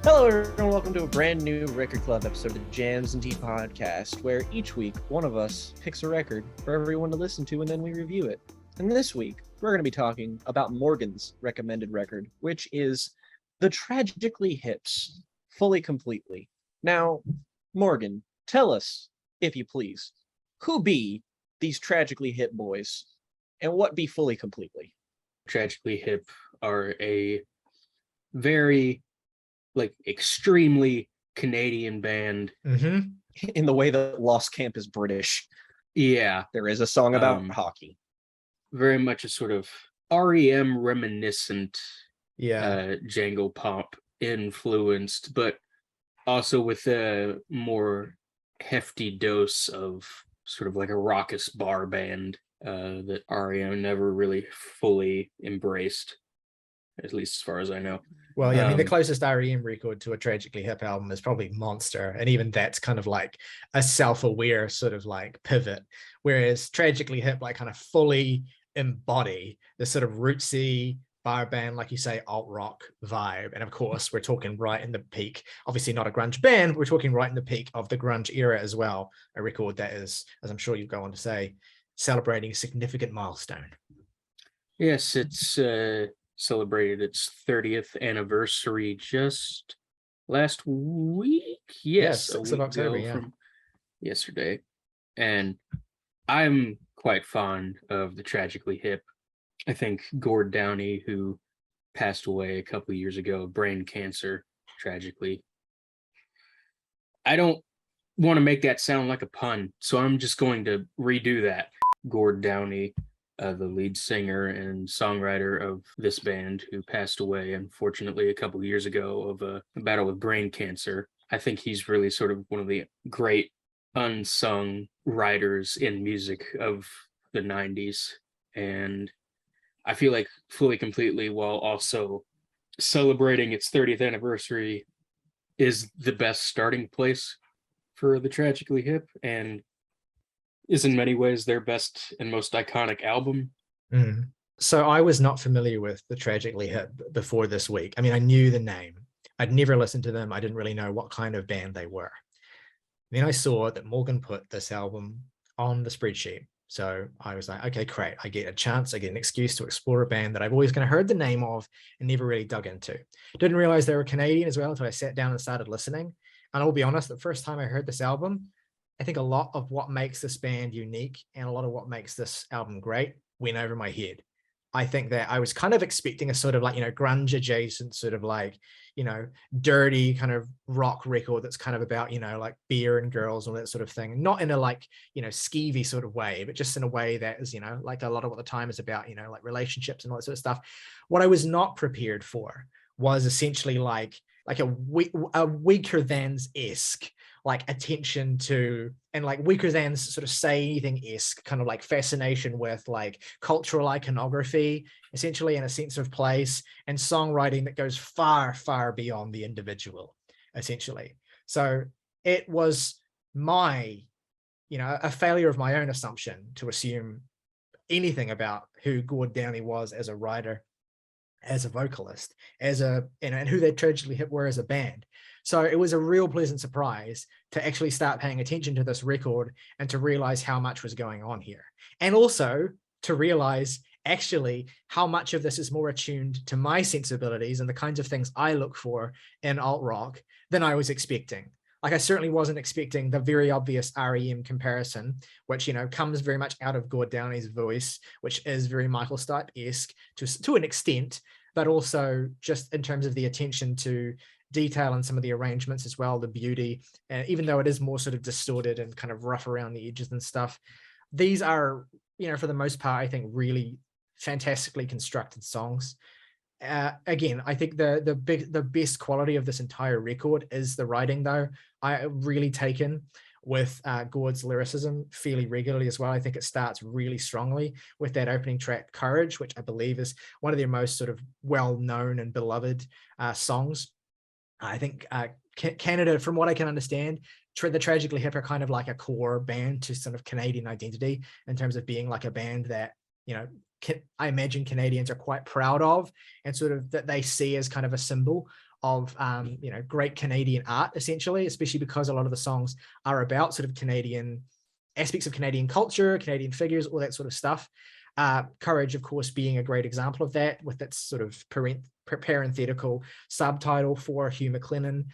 Hello, everyone. Welcome to a brand new Record Club episode of the Jams and Tea podcast, where each week one of us picks a record for everyone to listen to and then we review it. And this week, we're going to be talking about Morgan's recommended record, which is the Tragically Hip's Fully Completely. Now, Morgan, tell us, if you please, who be these Tragically Hip boys and what be Fully Completely? Tragically Hip are a very extremely Canadian band. In the way that Lost Camp is British. Yeah. There is a song about hockey. Very much a sort of REM reminiscent, jangle pop influenced, but also with a more hefty dose of sort of like a raucous bar band that REM never really fully embraced, at least as far as I know. Well, yeah, I mean, the closest REM record to a Tragically Hip album is probably Monster, and even that's kind of like a self-aware sort of like pivot, whereas Tragically Hip like kind of fully embody the sort of rootsy bar band, like you say, alt rock vibe. And of course, we're talking right in the peak, obviously not a grunge band, we're talking right in the peak of the grunge era as well. A record that is, as I'm sure you go on to say, celebrating a significant milestone. Yes, it's celebrated its 30th anniversary just last week. Yes, 6th of October, from yesterday. And I'm quite fond of the Tragically Hip. I think Gord Downie, who passed away a couple of years ago of brain cancer, tragically. I don't want to make that sound like a pun, so I'm just going to redo that. Gord Downie, the lead singer and songwriter of this band, who passed away, unfortunately, a couple of years ago of a battle with brain cancer. I think he's really sort of one of the great unsung writers in music of the 90s. And I feel like Fully Completely, while also celebrating its 30th anniversary, is the best starting place for the Tragically Hip and is in many ways their best and most iconic album. So I was not familiar with the Tragically Hip before this week. I mean, I knew the name. I'd never listened to them. I didn't really know what kind of band they were. Then I saw that Morgan put this album on the spreadsheet. So I was like, okay, great. I get a chance. I get an excuse to explore a band that I've always kind of heard the name of and never really dug into. Didn't realize they were Canadian as well until I sat down and started listening. And I'll be honest, the first time I heard this album, I think a lot of what makes this band unique and a lot of what makes this album great went over my head. I think that I was kind of expecting a sort of like, grunge adjacent sort of like, dirty kind of rock record that's kind of about, like beer and girls and all that sort of thing. Not in a like, skeevy sort of way, but just in a way that is, like a lot of what the time is about, like relationships and all that sort of stuff. What I was not prepared for was essentially like a weaker than's-esque like attention to, and like weaker than's sort of say anything-esque kind of like fascination with like cultural iconography, essentially, in a sense of place, and songwriting that goes far, far beyond the individual, essentially. So it was my, a failure of my own assumption to assume anything about who Gord Downie was as a writer, as a vocalist, as a, and who they Tragically Hip were as a band. So it was a real pleasant surprise to actually start paying attention to this record and to realize how much was going on here. And also to realize actually how much of this is more attuned to my sensibilities and the kinds of things I look for in alt rock than I was expecting. Like I certainly wasn't expecting the very obvious REM comparison, which, comes very much out of Gord Downie's voice, which is very Michael Stipe-esque to an extent, but also just in terms of the attention to detail and some of the arrangements as well, the beauty, and even though it is more sort of distorted and kind of rough around the edges and stuff, these are, for the most part, I think really fantastically constructed songs. Again, I think the best quality of this entire record is the writing, though. I really taken with Gord's lyricism fairly regularly as well. I think it starts really strongly with that opening track, Courage, which I believe is one of their most sort of well-known and beloved songs. I think Canada, from what I can understand, the Tragically Hip are kind of like a core band to sort of Canadian identity in terms of being like a band that, I imagine Canadians are quite proud of, and sort of that they see as kind of a symbol of great Canadian art, essentially, especially because a lot of the songs are about sort of Canadian aspects of Canadian culture, Canadian figures, all that sort of stuff. Courage, of course, being a great example of that, with its sort of parenthetical subtitle for Hugh McLennan,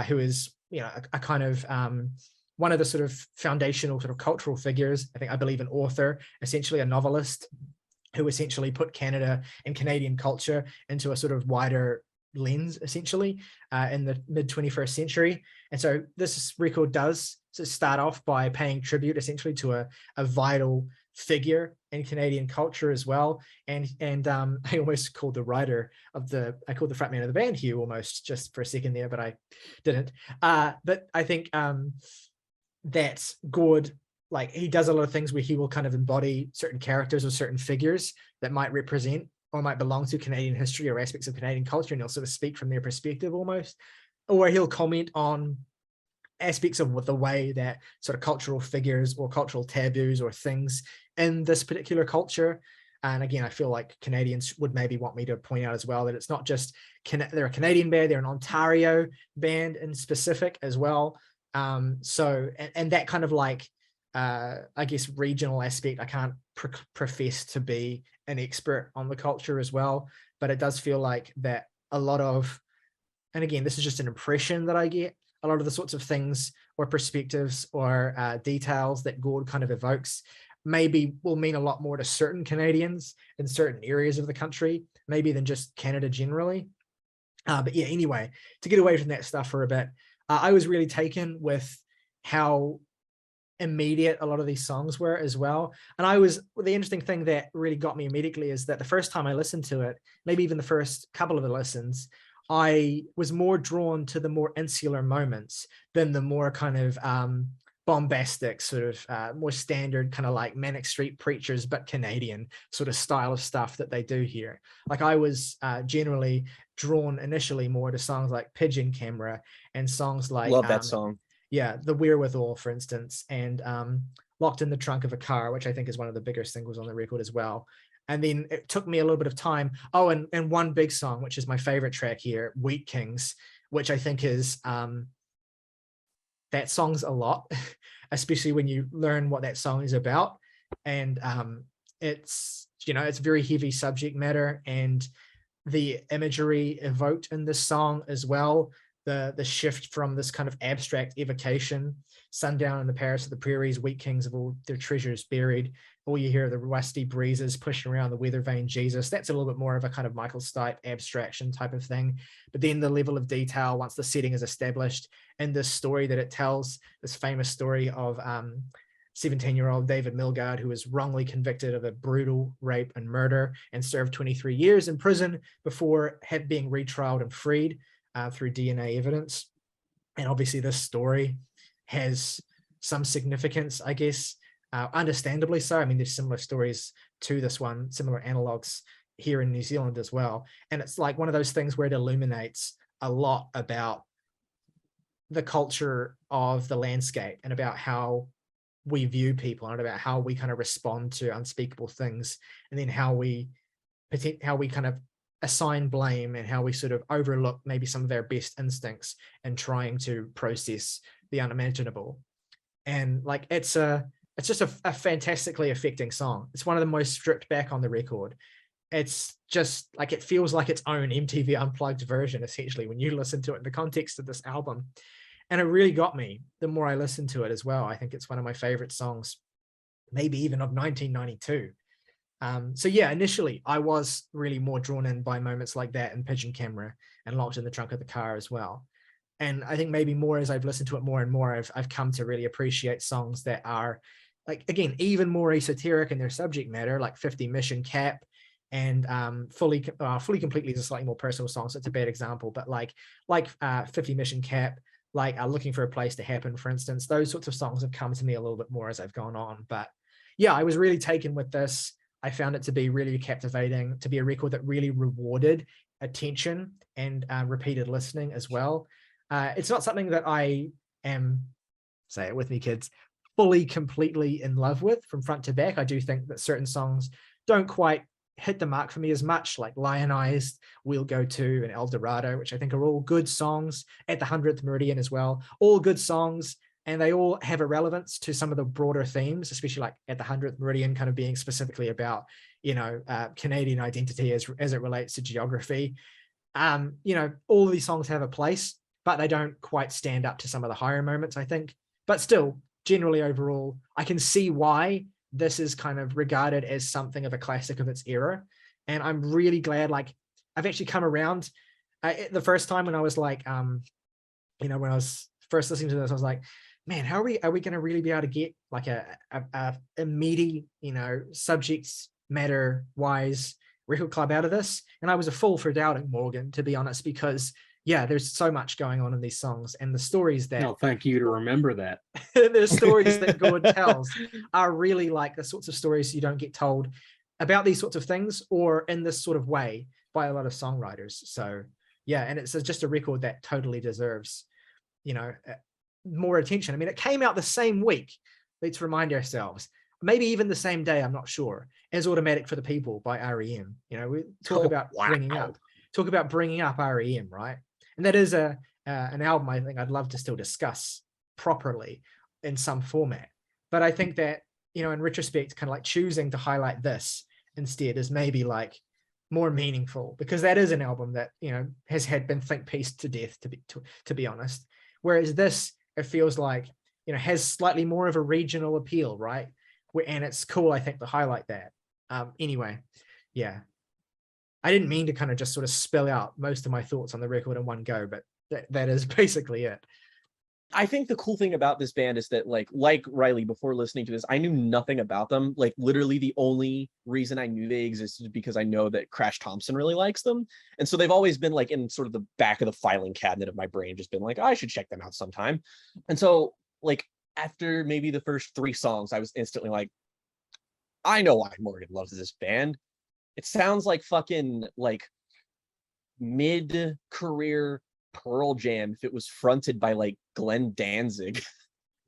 who is a kind of one of the sort of foundational sort of cultural figures. I believe an author, essentially a novelist, who essentially put Canada and Canadian culture into a sort of wider lens, essentially, in the mid 21st century. And so this record does start off by paying tribute essentially to a vital figure in Canadian culture as well. And I almost called the writer of I called the frontman of the band Hugh almost just for a second there, but I didn't. But I think that Gord, like, he does a lot of things where he will kind of embody certain characters or certain figures that might represent or might belong to Canadian history or aspects of Canadian culture, and he'll sort of speak from their perspective almost, or he'll comment on aspects of the way that sort of cultural figures or cultural taboos or things in this particular culture. And again, I feel like Canadians would maybe want me to point out as well that it's not just they're a Canadian band, they're an Ontario band in specific as well. So that kind of like I guess regional aspect, I can't profess to be an expert on the culture as well, but it does feel like that a lot of, and again, this is just an impression that I get, a lot of the sorts of things or perspectives or details that Gord kind of evokes maybe will mean a lot more to certain Canadians in certain areas of the country, maybe than just Canada generally. But yeah, anyway, to get away from that stuff for a bit, I was really taken with how immediate a lot of these songs were as well. And the interesting thing that really got me immediately is that the first time I listened to it, maybe even the first couple of the listens, I was more drawn to the more insular moments than the more kind of bombastic sort of more standard kind of like Manic Street Preachers but Canadian sort of style of stuff that they do here. Like I was generally drawn initially more to songs like Pigeon Camera and songs like love that song. Yeah, The Wherewithal, for instance, and Locked in the Trunk of a Car, which I think is one of the bigger singles on the record as well. And then it took me a little bit of time. Oh, and one big song, which is my favorite track here, Wheat Kings, which I think is, that song's a lot, especially when you learn what that song is about. And it's very heavy subject matter, and the imagery evoked in this song as well, the shift from this kind of abstract evocation, sundown in the Paris of the prairies, wheat kings of all their treasures buried, all you hear are the rusty breezes pushing around the weather vane Jesus. That's a little bit more of a kind of Michael Stipe abstraction type of thing. But then the level of detail, once the setting is established, and this story that it tells, this famous story of 17-year-old David Milgaard, who was wrongly convicted of a brutal rape and murder and served 23 years in prison before being retrialed and freed through DNA evidence. And obviously this story has some significance, I guess, understandably so. I mean, there's similar stories to this one, similar analogs here in New Zealand as well. And it's like one of those things where it illuminates a lot about the culture of the landscape and about how we view people and about how we kind of respond to unspeakable things, and then how we kind of assign blame and how we sort of overlook maybe some of our best instincts in trying to process the unimaginable. And like it's just a fantastically affecting song. It's one of the most stripped back on the record. It's just like, it feels like its own MTV Unplugged version essentially when you listen to it in the context of this album. And it really got me the more I listened to it as well. I think it's one of my favorite songs, maybe even of 1992. So yeah, initially I was really more drawn in by moments like that in Pigeon Camera and Locked in the Trunk of the Car as well. And I think maybe more as I've listened to it more and more, I've come to really appreciate songs that are, like, again, even more esoteric in their subject matter, like 50 Mission Cap and Fully Completely is a slightly more personal song, so it's a bad example, but like 50 Mission Cap, like Looking for a Place to Happen, for instance. Those sorts of songs have come to me a little bit more as I've gone on. But yeah, I was really taken with this. I found it to be really captivating, to be a record that really rewarded attention and repeated listening as well. It's not something that I am, say it with me kids, fully, completely in love with from front to back. I do think that certain songs don't quite hit the mark for me as much, like Lionized, We'll Go To, and El Dorado, which I think are all good songs. At the 100th Meridian as well, all good songs, and they all have a relevance to some of the broader themes, especially like at the 100th Meridian kind of being specifically about, Canadian identity as it relates to geography. All of these songs have a place, but they don't quite stand up to some of the higher moments, I think. But still, generally overall, I can see why this is kind of regarded as something of a classic of its era. And I'm really glad, like, I've actually come around. The first time when I was like, when I was first listening to this, I was like, man, are we going to really be able to get like a meaty, subjects matter wise record club out of this? And I was a fool for doubting Morgan, to be honest, because there's so much going on in these songs, and the stories that No, thank you to remember that. the stories that Gord tells are really like the sorts of stories you don't get told about these sorts of things, or in this sort of way, by a lot of songwriters. So and it's just a record that totally deserves, more attention. I mean, it came out the same week, let's remind ourselves, maybe even the same day, I'm not sure, as Automatic for the People by REM. We talk about bringing up REM, right? And that is an album I think I'd love to still discuss properly in some format. But I think that, in retrospect, kind of like choosing to highlight this instead is maybe like more meaningful, because that is an album that, has been think-pieced to death, to be honest. Whereas this, it feels like, has slightly more of a regional appeal, right? And it's cool, I think, to highlight that. Anyway, I didn't mean to kind of just sort of spill out most of my thoughts on the record in one go, but that is basically it. I think the cool thing about this band is that like Riley, before listening to this, I knew nothing about them. Like literally the only reason I knew they existed is because I know that Crash Thompson really likes them. And so they've always been like in sort of the back of the filing cabinet of my brain, just been like, I should check them out sometime. And so like after maybe the first 3 songs, I was instantly like, I know why Morgan loves this band. It sounds like fucking like mid-career Pearl Jam if it was fronted by like Glenn Danzig.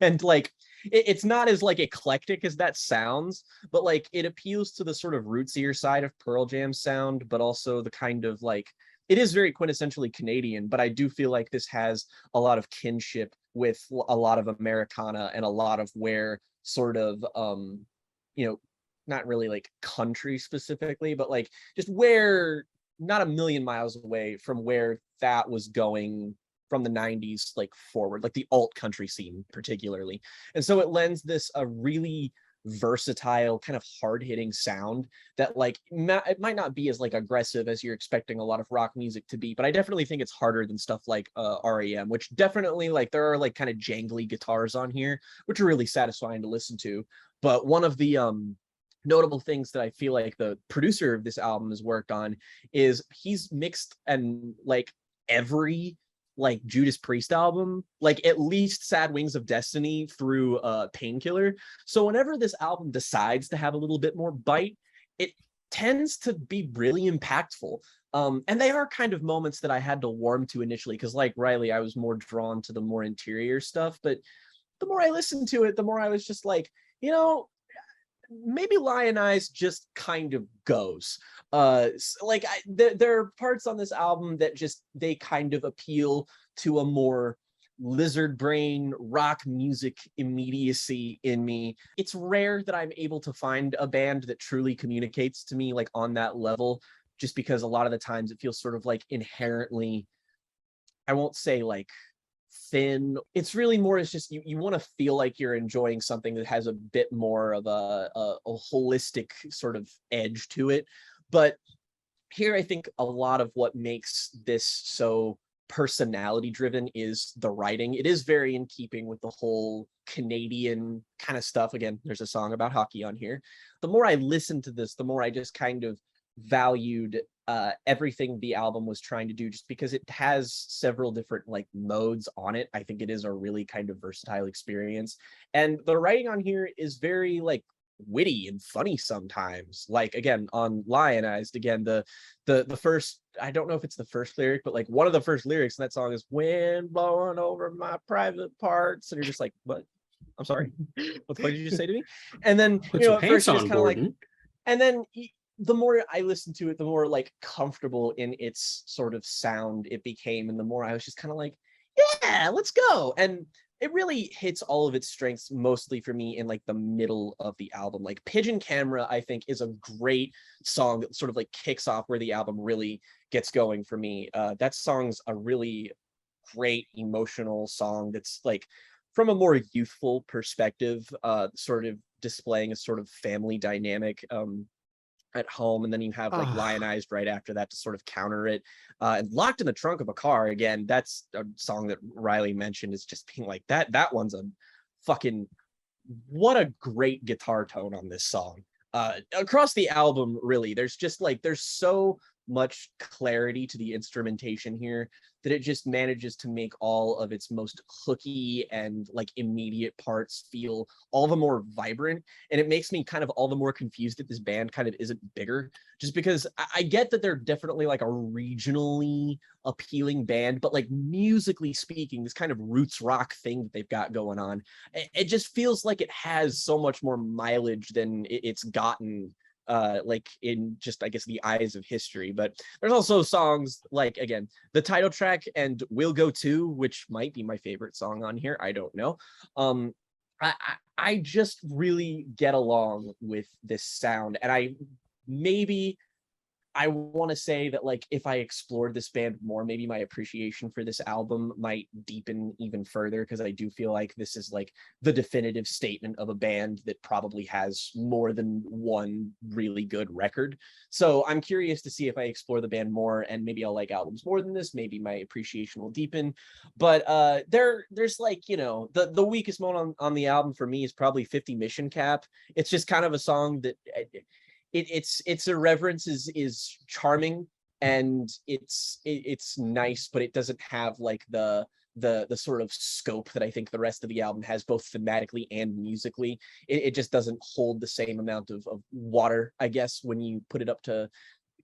And like it's not as like eclectic as that sounds, but like it appeals to the sort of rootsier side of Pearl Jam sound, but also the kind of like, it is very quintessentially Canadian, but I do feel like this has a lot of kinship with a lot of Americana and a lot of where sort of not really like country specifically, but like just where, not a million miles away from where that was going from the 90s like forward, like the alt country scene particularly. And so it lends this a really versatile kind of hard-hitting sound that like it might not be as like aggressive as you're expecting a lot of rock music to be, but I definitely think it's harder than stuff like REM, which definitely like there are like kind of jangly guitars on here which are really satisfying to listen to. But one of the notable things that I feel like the producer of this album has worked on is he's mixed and like every like Judas Priest album, like at least Sad Wings of Destiny through Painkiller. So whenever this album decides to have a little bit more bite, it tends to be really impactful. And they are kind of moments that I had to warm to initially, because like Riley, I was more drawn to the more interior stuff, but the more I listened to it, the more I was just like, maybe Lionize just kind of goes. Like there are parts on this album that just, they kind of appeal to a more lizard brain rock music immediacy in me. It's rare that I'm able to find a band that truly communicates to me like on that level, just because a lot of the times it feels sort of like inherently, I won't say like thin. It's really more, it's just you want to feel like you're enjoying something that has a bit more of a holistic sort of edge to it. But here I think a lot of what makes this so personality driven is the writing. It is very in keeping with the whole Canadian kind of stuff. Again, there's a song about hockey on here. The more I listened to this, the more I just kind of valued everything the album was trying to do, just because it has several different like modes on it. I think it is a really kind of versatile experience, and the writing on here is very like witty and funny sometimes. Like again on Lionized, again the first, I don't know if it's the first lyric, but like one of the first lyrics in that song is "wind blowing over my private parts," and you're just like, what? I'm sorry, what the fuck did you just say to me? And then Put some pants on, Gordon. And then the more I listened to it, the more like comfortable in its sort of sound it became, and the more I was just kind of like, yeah, let's go. And it really hits all of its strengths mostly for me in like the middle of the album. Like Pigeon Camera, I think, is a great song that sort of like kicks off where the album really gets going for me. That song's a really great emotional song that's like from a more youthful perspective, sort of displaying a sort of family dynamic at home, and then you have like Oh, Lionized right after that to sort of counter it. And Locked in the Trunk of a Car, again, that's a song that Riley mentioned is just being like that one's a fucking, what a great guitar tone on this song. Across the album, really, there's just like there's so much clarity to the instrumentation here that it just manages to make all of its most hooky and like immediate parts feel all the more vibrant. And it makes me kind of all the more confused that this band kind of isn't bigger, just because I get that they're definitely like a regionally appealing band, but like musically speaking, this kind of roots rock thing that they've got going on, it just feels like it has so much more mileage than it's gotten, like in just I guess the eyes of history. But there's also songs like, again, the title track and We'll Go To, which might be my favorite song on here, I don't know. um I just really get along with this sound, and maybe I want to say that like if I explored this band more, maybe my appreciation for this album might deepen even further, because I do feel like this is like the definitive statement of a band that probably has more than one really good record. So I'm curious to see if I explore the band more, and maybe I'll like albums more than this. Maybe my appreciation will deepen. But there's like, the weakest moment on the album for me is probably 50 Mission Cap. It's just kind of a song that its irreverence is charming, and it's nice, but it doesn't have like the sort of scope that I think the rest of the album has, both thematically and musically. It just doesn't hold the same amount of water, I guess, when you put it up to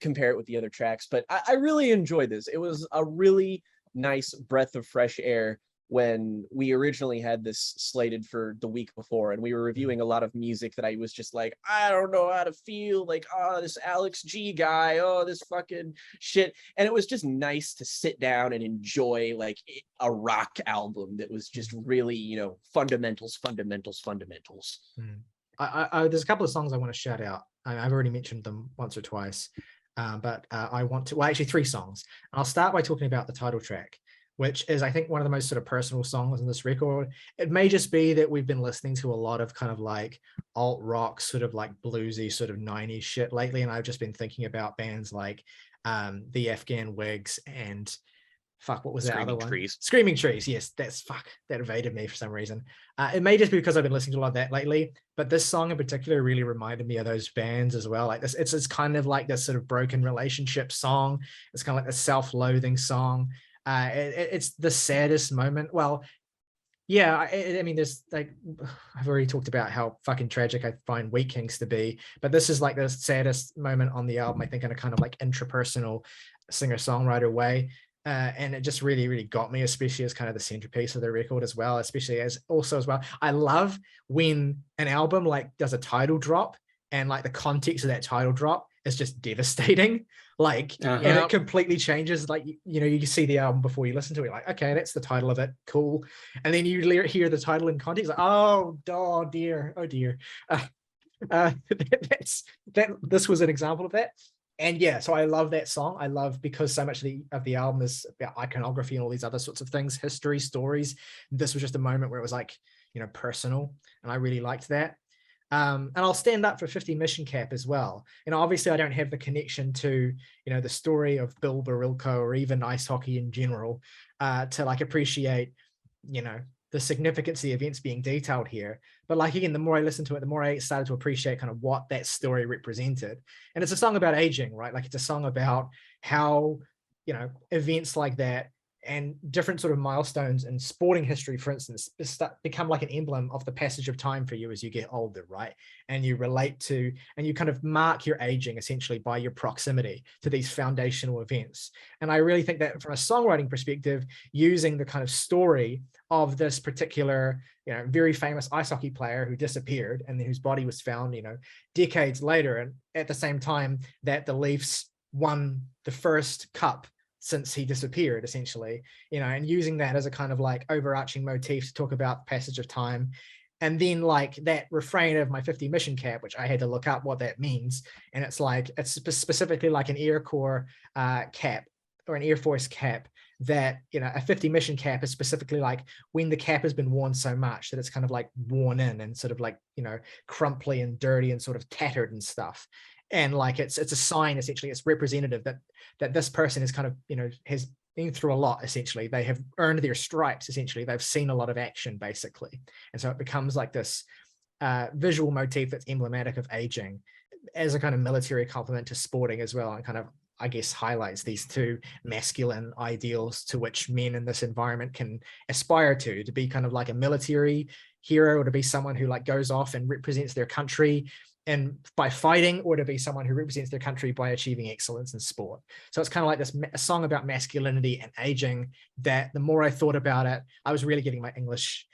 compare it with the other tracks. But I really enjoyed this. It was a really nice breath of fresh air when we originally had this slated for the week before, and we were reviewing a lot of music that I was just like, I don't know how to feel, like, oh, this Alex G guy, oh, this fucking shit. And it was just nice to sit down and enjoy like a rock album that was just really, fundamentals. mm. There's a couple of songs I want to shout out. I've already mentioned them once or twice, but I want to, well, actually 3 songs. And I'll start by talking about the title track, which is, I think, one of the most sort of personal songs on this record. It may just be that we've been listening to a lot of kind of like alt rock, sort of like bluesy, sort of 90s shit lately. And I've just been thinking about bands like the Afghan Wigs and fuck, what was that other one? Screaming Trees. Yes, that evaded me for some reason. It may just be because I've been listening to a lot of that lately, but this song in particular really reminded me of those bands as well. Like this, it's kind of like this sort of broken relationship song. It's kind of like a self-loathing song. It's the saddest moment. Well, yeah, I mean, there's like, I've already talked about how fucking tragic I find Wheat Kings to be, but this is like the saddest moment on the album, I think, in a kind of like intrapersonal singer-songwriter way. And it just really, really got me, especially as kind of the centerpiece of the record as well, especially as well. I love when an album like does a title drop, and like the context of that title drop is just devastating. Like, and it completely changes. Like, you see the album before you listen to it, like, okay, that's the title of it, cool. And then you hear the title in context, like, oh dear. This was an example of that. And yeah, so I love that song. I love, because so much of the album is about iconography and all these other sorts of things, history, stories. This was just a moment where it was like, personal, and I really liked that. And I'll stand up for 50 Mission Cap as well. Obviously I don't have the connection to, the story of Bill Barilko or even ice hockey in general, to like appreciate, the significance of the events being detailed here. But like, again, the more I listened to it, the more I started to appreciate kind of what that story represented. And it's a song about aging, right? Like, it's a song about how, events like that and different sort of milestones in sporting history, for instance, become like an emblem of the passage of time for you as you get older, right? And you relate to, and you kind of mark your aging essentially by your proximity to these foundational events. And I really think that from a songwriting perspective, using the kind of story of this particular, very famous ice hockey player who disappeared and whose body was found, decades later, and at the same time that the Leafs won the first cup since he disappeared, essentially, and using that as a kind of like overarching motif to talk about passage of time. And then like that refrain of my 50 mission cap, which I had to look up what that means. And it's like, it's specifically like an Air Corps cap or an Air Force cap, that, a 50 mission cap is specifically like when the cap has been worn so much that it's kind of like worn in and sort of like, crumply and dirty and sort of tattered and stuff. And like it's a sign, essentially, it's representative that this person is kind of, has been through a lot. Essentially, they have earned their stripes. Essentially, they've seen a lot of action, basically, and so it becomes like this visual motif that's emblematic of aging, as a kind of military complement to sporting as well, and kind of, I guess, highlights these two masculine ideals to which men in this environment can aspire to be kind of like a military hero, or to be someone who like goes off and represents their country and by fighting, or to be someone who represents their country by achieving excellence in sport. So it's kind of like this a song about masculinity and aging, that the more I thought about it, I was really getting my English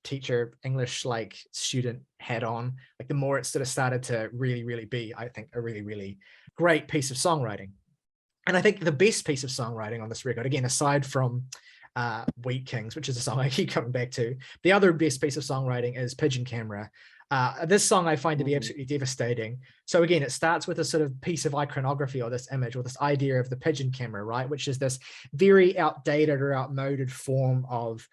teacher, English like student hat on, like the more it sort of started to really, really be, I think, a really, really great piece of songwriting. And I think the best piece of songwriting on this record, again, aside from Wheat Kings, which is a song I keep coming back to, the other best piece of songwriting is Pigeon Camera. This song I find to be absolutely devastating. So again, it starts with a sort of piece of iconography, or this image, or this idea of the pigeon camera, right? Which is this very outdated or outmoded form of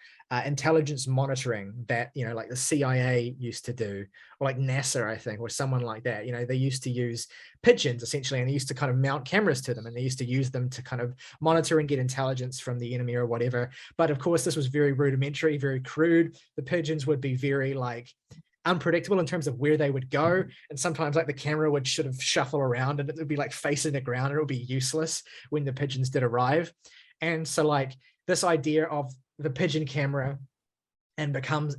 intelligence monitoring that, like the CIA used to do, or like NASA, I think, or someone like that. They used to use pigeons essentially, and they used to kind of mount cameras to them, and they used to use them to kind of monitor and get intelligence from the enemy or whatever. But of course, this was very rudimentary, very crude. The pigeons would be very like unpredictable in terms of where they would go, and sometimes like the camera would sort of shuffle around and it would be like facing the ground, and it would be useless when the pigeons did arrive. And so like this idea of the pigeon camera and becomes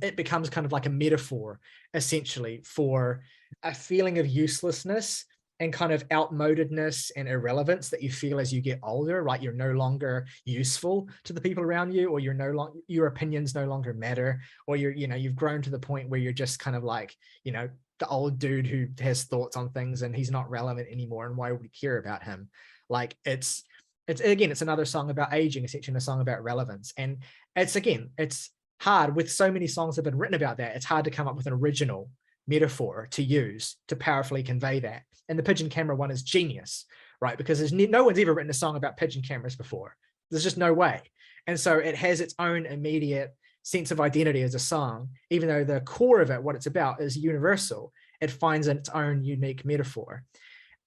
kind of like a metaphor essentially for a feeling of uselessness and kind of outmodedness and irrelevance that you feel as you get older, right? You're no longer useful to the people around you, or your opinions no longer matter, or you've grown to the point where you're just kind of like, the old dude who has thoughts on things and he's not relevant anymore, and why would we care about him? Like it's another song about aging, essentially a song about relevance. And it's hard, with so many songs that have been written about that, it's hard to come up with an original metaphor to use to powerfully convey that. And the pigeon camera one is genius, right? Because there's no one's ever written a song about pigeon cameras before. There's just no way. And so it has its own immediate sense of identity as a song, even though the core of it, what it's about, is universal. It finds its own unique metaphor.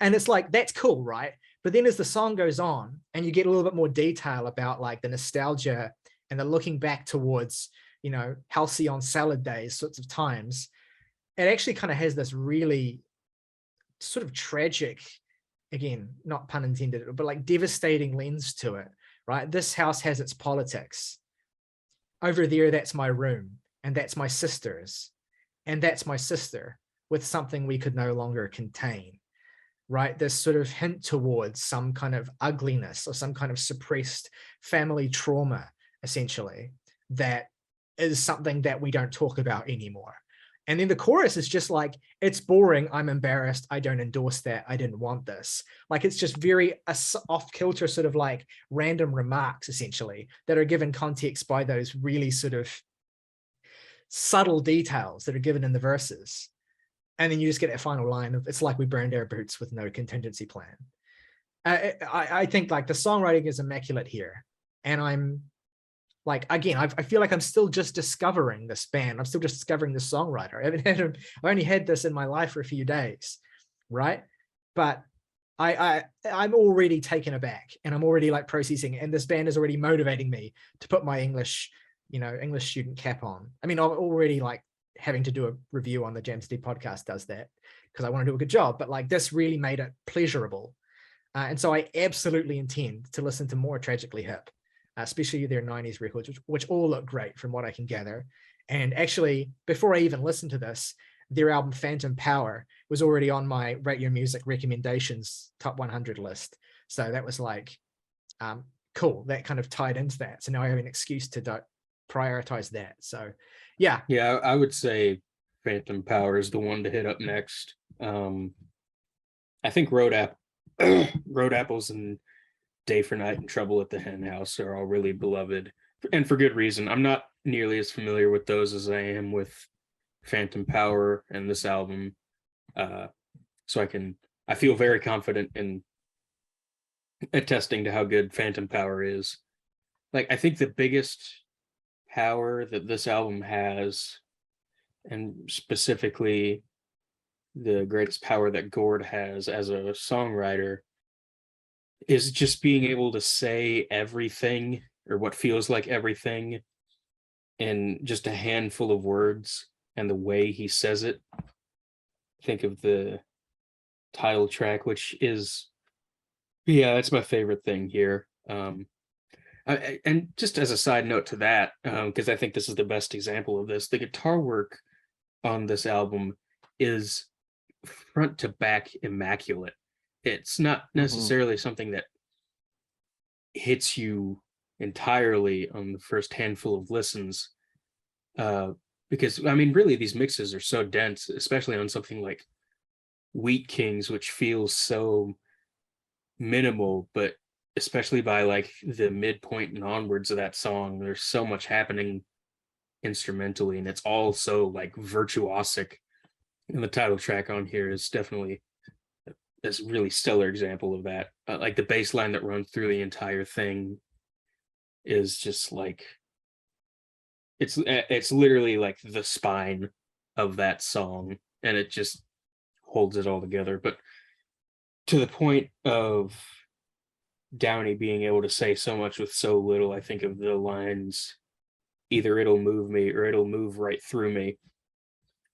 And it's like, that's cool, right? But then as the song goes on and you get a little bit more detail about like the nostalgia and the looking back towards, halcyon salad days sorts of times, it actually kind of has this really sort of tragic, again, not pun intended, but like devastating lens to it, right? This house has its politics. Over there, that's my room, and that's my sister's, and that's my sister, with something we could no longer contain, right? This sort of hint towards some kind of ugliness or some kind of suppressed family trauma, essentially, that is something that we don't talk about anymore. And then the chorus is just like, it's boring, I'm embarrassed, I don't endorse that, I didn't want this. Like, it's just very off-kilter sort of like random remarks, essentially, that are given context by those really sort of subtle details that are given in the verses. And then you just get that final line of, it's like we burned our boots with no contingency plan. I think like the songwriting is immaculate here. And I'm like, again, I feel like I'm still just discovering this band. I'm still just discovering this songwriter. I only had this in my life for a few days, right? But I'm already taken aback, and I'm already like processing, and this band is already motivating me to put my English student cap on. I mean, I'm already like having to do a review on the Jams Deep podcast does that because I want to do a good job, but like this really made it pleasurable. And so I absolutely intend to listen to more Tragically Hip. especially their 90s records, which all look great from what I can gather. And actually, before I even listened to this, their album Phantom Power was already on my Rate Your Music recommendations top 100 list. So that was like, cool. That kind of tied into that. So now I have an excuse to prioritize that. So yeah. Yeah, I would say Phantom Power is the one to hit up next. I think Road Apples and Day for Night and Trouble at the Hen House are all really beloved, and for good reason. I'm not nearly as familiar with those as I am with Phantom Power and this album, so I feel very confident in attesting to how good Phantom Power is. Like, I think the biggest power that this album has, and specifically the greatest power that Gord has as a songwriter, is just being able to say everything, or what feels like everything, in just a handful of words, and the way he says it. Think of the title track, which is, yeah, that's my favorite thing here. And just as a side note to that, because I think this is the best example of this, the guitar work on this album is front to back immaculate. It's not necessarily something that hits you entirely on the first handful of listens, because I mean, really, these mixes are so dense, especially on something like Wheat Kings, which feels so minimal, but especially by like the midpoint and onwards of that song, there's so much happening instrumentally, and it's all so like virtuosic. And the title track on here is definitely this really stellar example of that. Like the bass line that runs through the entire thing is just like, it's literally like the spine of that song, and it just holds it all together. But to the point of Downie being able to say so much with so little, I think of the lines, "Either it'll move me or it'll move right through me,"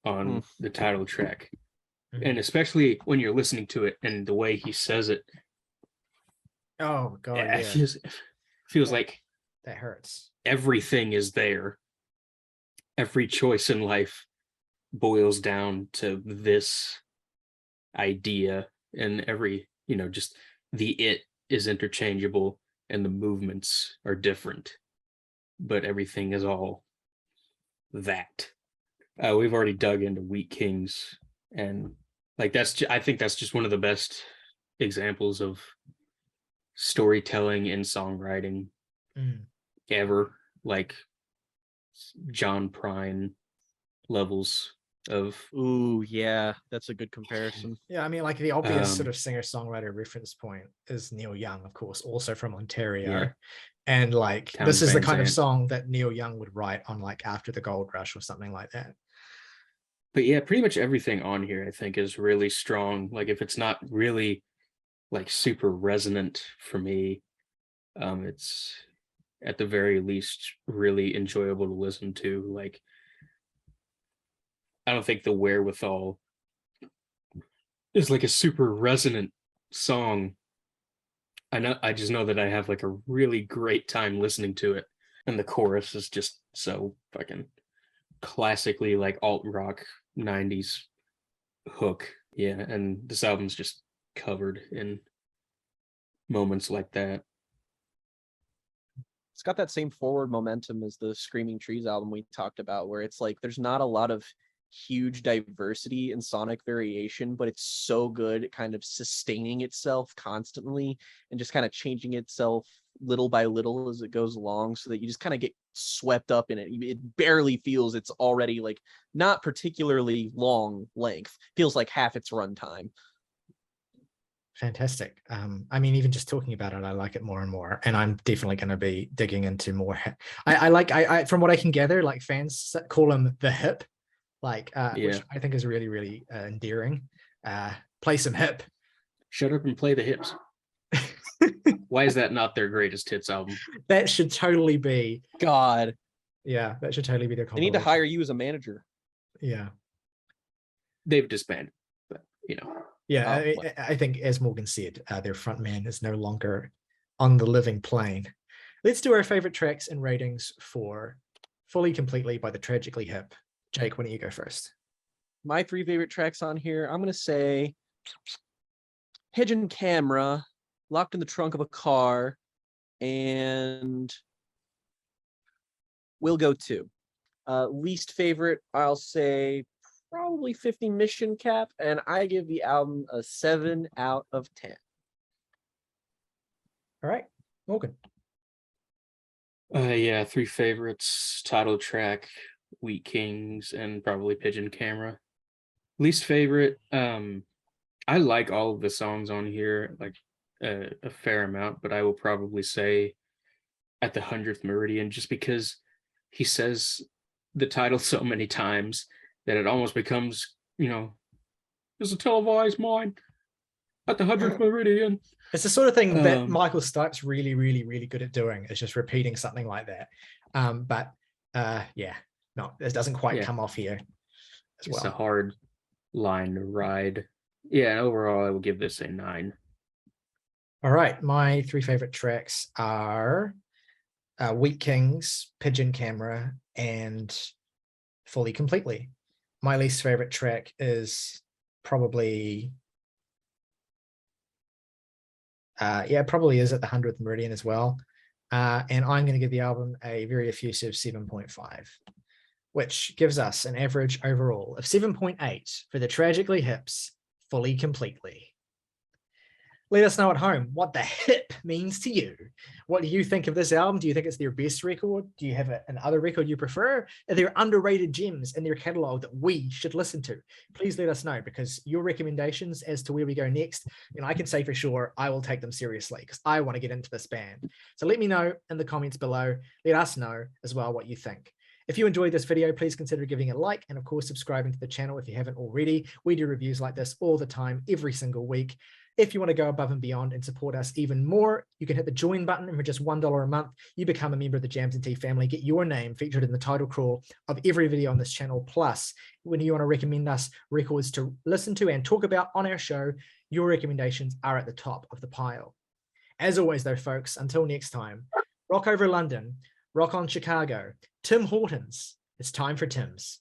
on the title track. And especially when you're listening to it and the way he says it, Oh god, yeah. it feels like that hurts. Everything is there. Every choice in life boils down to this idea, and every, just the it is interchangeable and the movements are different, but everything is all that. We've already dug into Wheat Kings, and like I think that's just one of the best examples of storytelling and songwriting ever. Like John Prine levels of. Ooh, yeah, that's a good comparison. Yeah, I mean, like the obvious sort of singer-songwriter reference point is Neil Young, of course, also from Ontario. Yeah. And like Townes this is Van the kind of Zandt. song that Neil Young would write on like After the Gold Rush or something like that. But yeah, pretty much everything on here I think is really strong. Like if it's not really like super resonant for me, it's at the very least really enjoyable to listen to. Like, I don't think The Wherewithal is like a super resonant song. I just know that I have like a really great time listening to it, and the chorus is just so fucking classically like alt rock 90s hook. Yeah, and this album's just covered in moments like that. It's got that same forward momentum as the Screaming Trees album we talked about, where it's like there's not a lot of huge diversity in sonic variation, but it's so good at kind of sustaining itself constantly and just kind of changing itself little by little as it goes along, so that you just kind of get swept up in it. It barely feels it's already like not particularly long length, feels like half its runtime. Fantastic. I mean, even just talking about it, I like it more and more, and I'm definitely going to be digging into more. I from what I can gather, like fans call him the hip, like which I think is really, really endearing. Play some hip. Shut up and play the hips. Why is that not their greatest hits album? That should totally be. God. Yeah, that should totally be their. They need to hire you as a manager. Yeah. They've disbanded, but Yeah, I think, as Morgan said, their front man is no longer on the living plane. let's do our favorite tracks and ratings for Fully Completely by the Tragically Hip. Jake, why don't you go first? My 3 favorite tracks on here, I'm going to say Pigeon Camera, Locked in the Trunk of a Car, and We'll Go Too. Least favorite, I'll say probably 50 Mission Cap, and I give the album a 7 out of 10. All right, Morgan. Yeah, 3 favorites: title track, Wheat Kings, and probably Pigeon Camera. Least favorite, I like all of the songs on here, like a fair amount, but I will probably say At the 100th Meridian, just because he says the title so many times that it almost becomes, there's a televised mind at the 100th Meridian. It's the sort of thing that Michael Stipe's really, really, really good at doing, is just repeating something like that. Yeah, no, it doesn't quite come off here as well. It's a hard line to ride. Yeah, overall, I will give this a 9. All right, my 3 favorite tracks are Wheat Kings, Pigeon Camera, and Fully Completely. My least favorite track is probably probably is At the 100th Meridian as well. And I'm going to give the album a very effusive 7.5, which gives us an average overall of 7.8 for the Tragically Hip's Fully Completely. Let us know at home what the hip means to you. What do you think of this album? Do you think it's their best record? Do you have another record you prefer? Are there underrated gems in their catalog that we should listen to? Please let us know, because your recommendations as to where we go next, I can say for sure I will take them seriously, because I want to get into this band. So let me know in the comments below. Let us know as well what you think. If you enjoyed this video, please consider giving it a like, and of course subscribing to the channel if you haven't already. We do reviews like this all the time, every single week. If you want to go above and beyond and support us even more, you can hit the join button, and for just $1 a month, you become a member of the Jams and Tea family. Get your name featured in the title crawl of every video on this channel. Plus, when you want to recommend us records to listen to and talk about on our show, your recommendations are at the top of the pile. As always, though, folks, until next time, rock over London, rock on Chicago, Tim Hortons. It's time for Tim's.